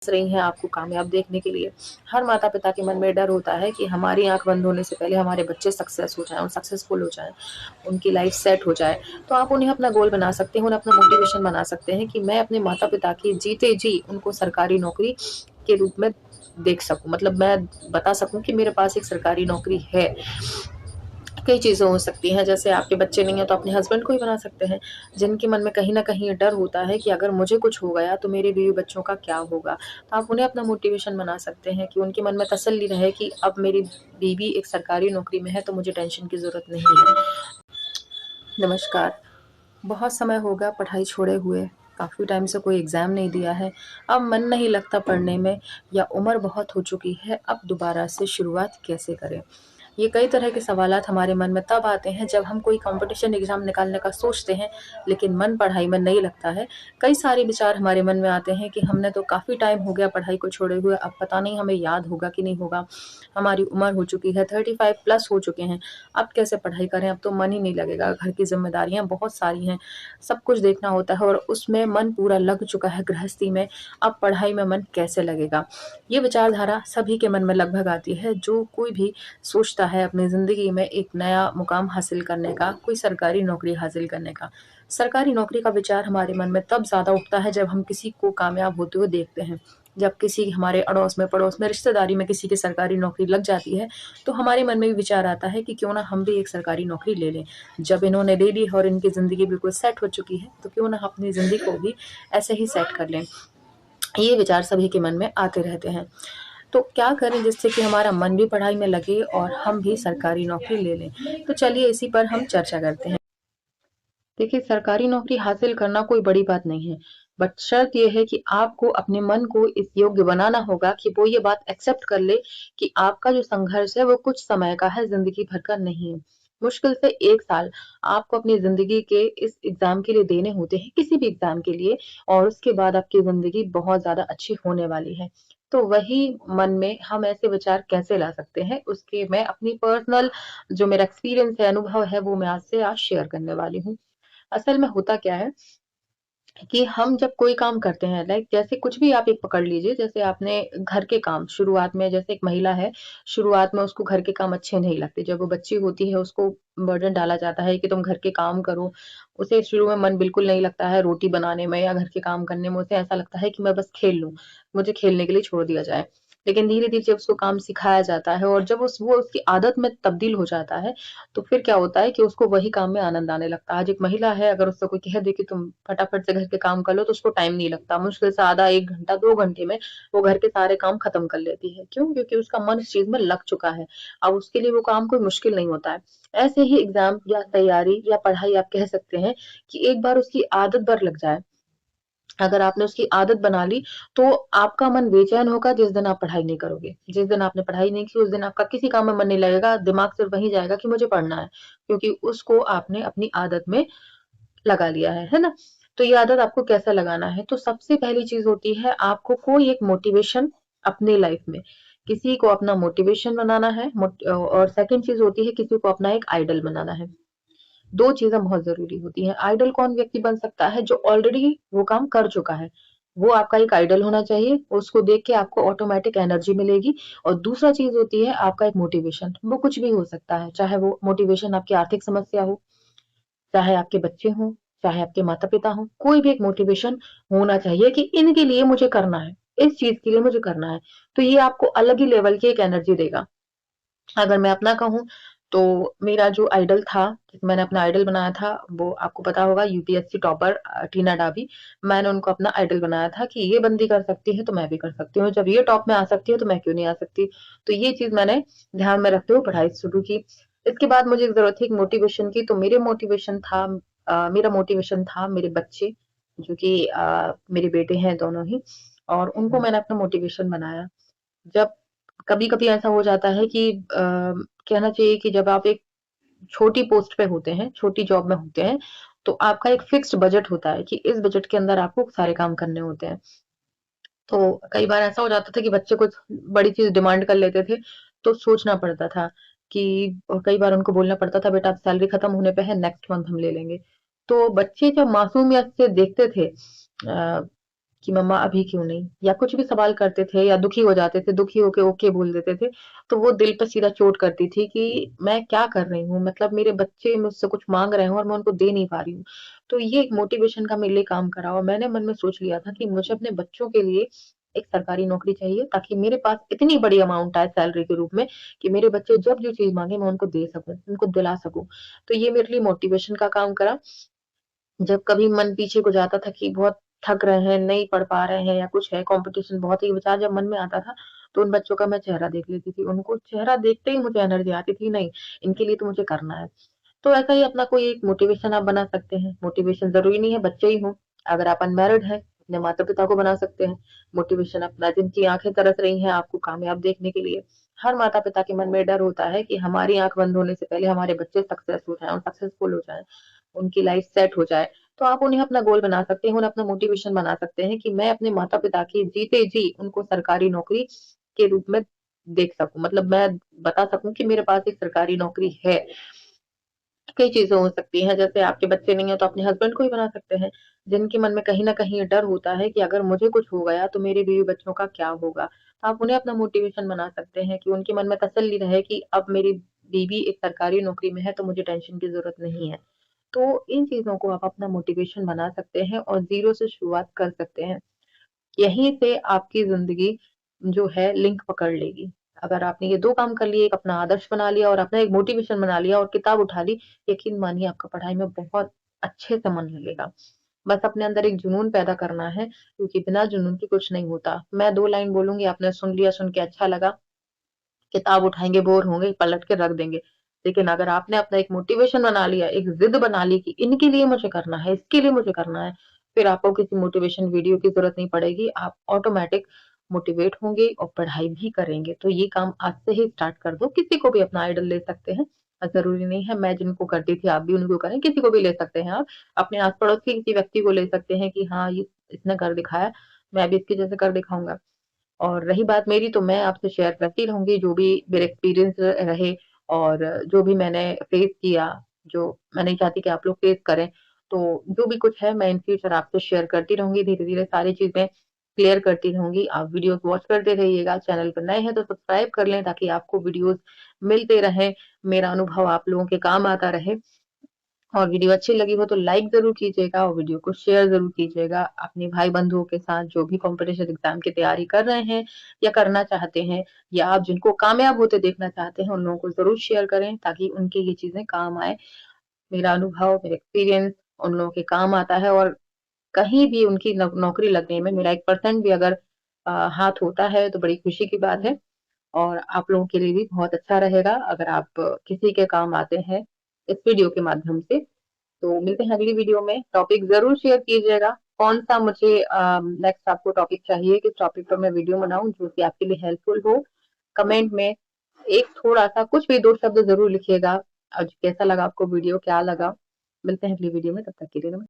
रही हैं आपको कामयाब देखने के लिए। हर माता-पिता के मन में डर होता है कि हमारी आँख बंद होने से पहले हमारे बच्चे सक्सेस हो जाएँ और सक्सेसफुल हो जाएँ, उनकी लाइफ़ सेट हो जाए। तो आप उन्हें अपना गोल बना सकते हैं, उन्हें अपना मोटिवेशन बना सकते हैं कि मैं अपने माता-पिता की जीते जी उनको सरकारी नौकरी के रूप में देख सकूँ। मतलब मैं बता सकूँ कि मेरे पास एक सरकारी नौकरी है। कई चीज़ें हो सकती हैं, जैसे आपके बच्चे नहीं हैं तो अपने हस्बैंड को ही बना सकते हैं, जिनके मन में कहीं न कहीं ये डर होता है कि अगर मुझे कुछ हो गया तो मेरे बीवी-बच्चों का क्या होगा? तो आप उन्हें अपना मोटिवेशन बना सकते हैं कि उनके मन में तसल्ली रहे कि अब मेरी बीवी एक सरकारी नौकरी में है तो मुझे टेंशन की ज़रूरत नहीं है। नमस्कार, बहुत समय हो गया पढ़ाई छोड़े हुए, काफ़ी टाइम से कोई एग्ज़ाम नहीं दिया है, अब मन नहीं लगता पढ़ने में या उम्र बहुत हो चुकी है, अब दोबारा से शुरुआत कैसे करें? ये कई तरह के सवालात हमारे मन में तब आते हैं जब हम कोई कॉम्पिटिशन एग्ज़ाम निकालने का सोचते हैं, लेकिन मन पढ़ाई में नहीं लगता है। कई सारे विचार हमारे मन में आते हैं कि हमने तो काफ़ी टाइम हो गया पढ़ाई को छोड़े हुए, अब पता नहीं हमें याद होगा कि नहीं होगा। हमारी उम्र हो चुकी है, 35 प्लस हो चुके हैं, अब कैसे पढ़ाई करें? अब तो मन ही नहीं लगेगा, घर की ज़िम्मेदारियाँ बहुत सारी हैं, सब कुछ देखना होता है और उसमें मन पूरा लग चुका है गृहस्थी में, अब पढ़ाई में मन कैसे लगेगा? ये विचारधारा सभी के मन में लगभग आती है, जो कोई भी सोचता है अपनी ज़िंदगी में एक नया मुकाम हासिल करने का, कोई सरकारी नौकरी हासिल करने का। सरकारी नौकरी का विचार हमारे मन में तब ज़्यादा उठता है जब हम किसी को कामयाब होते हुए देखते हैं। जब किसी हमारे अड़ोस में, पड़ोस में, रिश्तेदारी में किसी की सरकारी नौकरी लग जाती है, तो हमारे मन में भी विचार आता है कि क्यों ना हम भी एक सरकारी नौकरी ले लें। जब इन्होंने ले ली और इनकी ज़िंदगी बिल्कुल सेट हो चुकी है, तो क्यों ना अपनी ज़िंदगी को भी ऐसे ही सेट कर लें। ये विचार सभी के मन में आते रहते हैं। तो क्या करें जिससे कि हमारा मन भी पढ़ाई में लगे और हम भी सरकारी नौकरी ले लें? तो चलिए इसी पर हम चर्चा करते हैं। देखिए, सरकारी नौकरी हासिल करना कोई बड़ी बात नहीं है, बट शर्त ये है कि आपको अपने मन को इस योग्य बनाना होगा कि वो ये बात एक्सेप्ट कर ले कि आपका जो संघर्ष है वो कुछ समय का है, ज़िंदगी भर का नहीं है। मुश्किल से 1 साल आपको अपनी ज़िंदगी के इस एग्ज़ाम के लिए देने होते हैं, किसी भी एग्ज़ाम के लिए, और उसके बाद आपकी ज़िंदगी बहुत ज़्यादा अच्छी होने वाली है। तो वही मन में हम ऐसे विचार कैसे ला सकते हैं, उसके मैं अपनी पर्सनल जो मेरा एक्सपीरियंस है, अनुभव है, वो मैं आपसे आज शेयर करने वाली हूँ। असल में होता क्या है कि हम जब कोई काम करते हैं, लाइक जैसे कुछ भी आप एक पकड़ लीजिए, जैसे आपने घर के काम शुरुआत में, जैसे एक महिला है, शुरुआत में उसको घर के काम अच्छे नहीं लगते। जब वो बच्ची होती है उसको बर्डन डाला जाता है कि तुम घर के काम करो। उसे शुरू में मन बिल्कुल नहीं लगता है रोटी बनाने में या घर के काम करने में, उसे ऐसा लगता है कि मैं बस खेल लूँ, मुझे खेलने के लिए छोड़ दिया जाए। लेकिन धीरे-धीरे जब उसको काम सिखाया जाता है और जब वो उसकी आदत में तब्दील हो जाता है, तो फिर क्या होता है कि उसको वही काम में आनंद आने लगता है। आज एक महिला है, अगर उससे कोई कह दे कि तुम फटाफट से घर के काम कर लो, तो उसको टाइम नहीं लगता। मुश्किल से आधा 1 घंटा, 2 घंटे में वो घर के सारे काम खत्म कर लेती है। क्यों? क्योंकि उसका मन इस चीज़ में लग चुका है। अब उसके लिए वो काम कोई मुश्किल नहीं होता है। ऐसे ही एग्ज़ाम या तैयारी या पढ़ाई आप कह सकते हैं कि एक बार उसकी आदत भर लग जाए, अगर आपने उसकी आदत बना ली, तो आपका मन बेचैन होगा जिस दिन आप पढ़ाई नहीं करोगे। जिस दिन आपने पढ़ाई नहीं की, उस दिन आपका किसी काम में मन नहीं लगेगा, दिमाग सिर्फ वहीं जाएगा कि मुझे पढ़ना है, क्योंकि उसको आपने अपनी आदत में लगा लिया है ना? तो ये आदत आपको कैसे लगाना है? तो सबसे पहली चीज़ होती है आपको कोई एक मोटिवेशन अपनी लाइफ़ में, किसी को अपना मोटिवेशन बनाना है, और सेकंड चीज़ होती है किसी को अपना एक आइडल बनाना है। 2 चीज़ें बहुत ज़रूरी होती हैं। आइडल कौन व्यक्ति बन सकता है? जो ऑलरेडी वो काम कर चुका है। वो आपका एक आइडल होना चाहिए, उसको देख के आपको ऑटोमैटिक एनर्जी मिलेगी। और दूसरा चीज़ होती है आपका एक मोटिवेशन, वो कुछ भी हो सकता है, चाहे वो मोटिवेशन आपकी आर्थिक समस्या हो, चाहे आपके बच्चे हों, चाहे आपके माता-पिता हों, कोई भी एक मोटिवेशन होना चाहिए कि इनके लिए मुझे करना है, इस चीज़ के लिए मुझे करना है। तो ये आपको अलग ही लेवल की एक एनर्जी देगा। अगर मैं अपना कहूँ, तो मेरा जो आइडल था, मैंने अपना आइडल बनाया था, वो आपको पता होगा, यूपीएससी टॉपर टीना डाबी। मैंने उनको अपना आइडल बनाया था कि ये बंदी कर सकती है, तो मैं भी कर सकती हूँ। जब ये टॉप में आ सकती है, तो मैं क्यों नहीं आ सकती? तो ये चीज़ मैंने ध्यान में रखते हुए पढ़ाई शुरू की। इसके बाद मुझे ज़रूरत थी एक मोटिवेशन की, तो मेरा मोटिवेशन था मेरे बच्चे, जो कि मेरे बेटे हैं दोनों ही, और उनको मैंने अपना मोटिवेशन बनाया। जब कभी-कभी ऐसा हो जाता है कि कहना चाहिए कि जब आप एक छोटी पोस्ट पे होते हैं, छोटी जॉब में होते हैं, तो आपका एक फिक्स्ड बजट होता है कि इस बजट के अंदर आपको सारे काम करने होते हैं। तो कई बार ऐसा हो जाता था कि बच्चे कुछ बड़ी चीज़ डिमांड कर लेते थे, तो सोचना पड़ता था कि, और कई बार उनको बोलना पड़ता था, बेटा अब सैलरी खत्म होने पे है, नेक्स्ट मंथ हम ले लेंगे। तो बच्चे जब मासूमियत से देखते थे, कि मम्मा अभी क्यों नहीं? या कुछ भी सवाल करते थे या दुखी हो जाते थे, दुखी होके ओके बोल देते थे, तो वो दिल पे सीधा चोट करती थी कि मैं क्या कर रही हूँ? मतलब मेरे बच्चे मुझसे कुछ माँग रहे हैं और मैं उनको दे नहीं पा रही हूँ। तो ये एक मोटिवेशन का मेरे लिए काम करा और मैंने मन में सोच लिया था कि मुझे अपने बच्चों के लिए एक सरकारी नौकरी चाहिए ताकि मेरे पास इतनी बड़ी अमाउंट आए सैलरी के रूप में कि मेरे बच्चे जब जो चीज़ माँगे मैं उनको दे सकूँ, उनको दिला सकूँ। तो ये मेरे लिए मोटिवेशन का काम करा। जब कभी मन पीछे को जाता था कि बहुत थक रहे हैं, नहीं पढ़ पा रहे हैं या कुछ है, कॉम्पिटिशन बहुत ही विचार जब मन में आता था, तो उन बच्चों का मैं चेहरा देख लेती थी। उनको चेहरा देखते ही मुझे एनर्जी आती थी, नहीं, इनके लिए तो मुझे करना है। तो ऐसा ही अपना कोई एक मोटिवेशन आप बना सकते हैं। मोटिवेशन ज़रूरी नहीं है बच्चे ही हों, अगर आप अनमैरिड हैं, अपने माता-पिता को बना सकते हैं। मोटिवेशन अपना जिनकी आँखें तरस रही हैं आपको कामयाब देखने के लिए। हर माता-पिता के मन में डर होता है कि हमारी आँख बंद होने से पहले हमारे बच्चे सक्सेस हो जाएँ और सक्सेसफुल हो जाएँ, उनकी लाइफ सेट हो जाए। तो आप उन्हें अपना गोल बना सकते हैं, उन्हें अपना मोटिवेशन बना सकते हैं कि मैं अपने माता-पिता की जीते जी उनको सरकारी नौकरी के रूप में देख सकूँ। मतलब मैं बता सकूँ कि मेरे पास एक सरकारी नौकरी है। कई चीज़ें हो सकती हैं, जैसे आपके बच्चे नहीं हैं तो अपने हस्बैंड को ही बना सकते हैं, जिनके मन में कहीं न कहीं ये डर होता है कि अगर मुझे कुछ हो गया तो मेरे बीवी-बच्चों का क्या होगा? आप उन्हें अपना मोटिवेशन बना सकते हैं कि उनके मन में तसल्ली रहे कि अब मेरी बीवी एक सरकारी नौकरी में है तो मुझे टेंशन की ज़रूरत नहीं है। तो इन चीज़ों को आप अपना मोटिवेशन बना सकते हैं और ज़ीरो से शुरुआत कर सकते हैं। यहीं से आपकी ज़िंदगी जो है लिंक पकड़ लेगी। अगर आपने ये 2 काम कर लिए, एक अपना आदर्श बना लिया और अपना एक मोटिवेशन बना लिया और किताब उठा ली, यकीन मानिए आपका पढ़ाई में बहुत अच्छे से मन लगेगा। बस अपने अंदर एक जुनून पैदा करना है, क्योंकि बिना जुनून के कुछ नहीं होता। मैं 2 लाइन बोलूँगी, आपने सुन लिया, सुन के अच्छा लगा, किताब उठाएँगे, बोर होंगे, पलट के रख देंगे। लेकिन अगर आपने अपना एक मोटिवेशन बना लिया, एक ज़िद बना ली कि इनके लिए मुझे करना है, इसके लिए मुझे करना है, फिर आपको किसी मोटिवेशन वीडियो की ज़रूरत नहीं पड़ेगी। आप ऑटोमैटिक मोटिवेट होंगे और पढ़ाई भी करेंगे। तो ये काम आज से ही स्टार्ट कर दो। किसी को भी अपना आइडल ले सकते हैं। ज़रूरी नहीं है मैं जिनको करती थी आप भी उनको करें, किसी को भी ले सकते हैं आप। अपने आस-पड़ोस के किसी व्यक्ति को ले सकते हैं कि हाँ, ये इसने कर दिखाया, मैं भी इसके जैसे कर दिखाऊँगा। और रही बात मेरी तो मैं आपसे शेयर करती रहूँगी जो भी मेरे एक्सपीरियंस रहे और जो भी मैंने फेस किया, जो मैं नहीं चाहती कि आप लोग फेस करें। तो जो भी कुछ है मैं इन फ्यूचर आपसे शेयर करती रहूँगी, धीरे-धीरे सारी चीज़ें क्लियर करती रहूँगी। आप वीडियोज़ वॉच करते रहिएगा, चैनल पर नए हैं तो सब्सक्राइब कर लें ताकि आपको वीडियोज़ मिलते रहें, मेरा अनुभव आप लोगों के काम आता रहे। और वीडियो अच्छी लगी हो तो लाइक ज़रूर कीजिएगा और वीडियो को शेयर ज़रूर कीजिएगा अपने भाई-बंधुओं के साथ जो भी कॉम्पिटिशन एग्ज़ाम की तैयारी कर रहे हैं या करना चाहते हैं या आप जिनको कामयाब होते देखना चाहते हैं, उन लोगों को ज़रूर शेयर करें ताकि उनकी ये चीज़ें काम आएँ। मेरा अनुभव, मेरा एक्सपीरियंस उन लोगों के काम आता है और कहीं भी उनकी नौकरी लगने में मेरा 1% भी अगर हाथ होता है तो बड़ी खुशी की बात है। और आप लोगों के लिए भी बहुत अच्छा रहेगा अगर आप किसी के काम आते हैं इस वीडियो के माध्यम से। तो मिलते हैं अगली वीडियो में। टॉपिक ज़रूर शेयर कीजिएगा। कौन-सा मुझे नेक्स्ट आपको टॉपिक चाहिए, किस टॉपिक पर मैं वीडियो बनाऊँ जो कि आपके लिए हेल्पफुल हो। कमेंट में एक थोड़ा-सा कुछ भी 2 शब्द ज़रूर लिखिएगा। कैसा लगा आपको वीडियो, क्या लगा? मिलते हैं अगली वीडियो में, तब तक के लिए नमस्कार।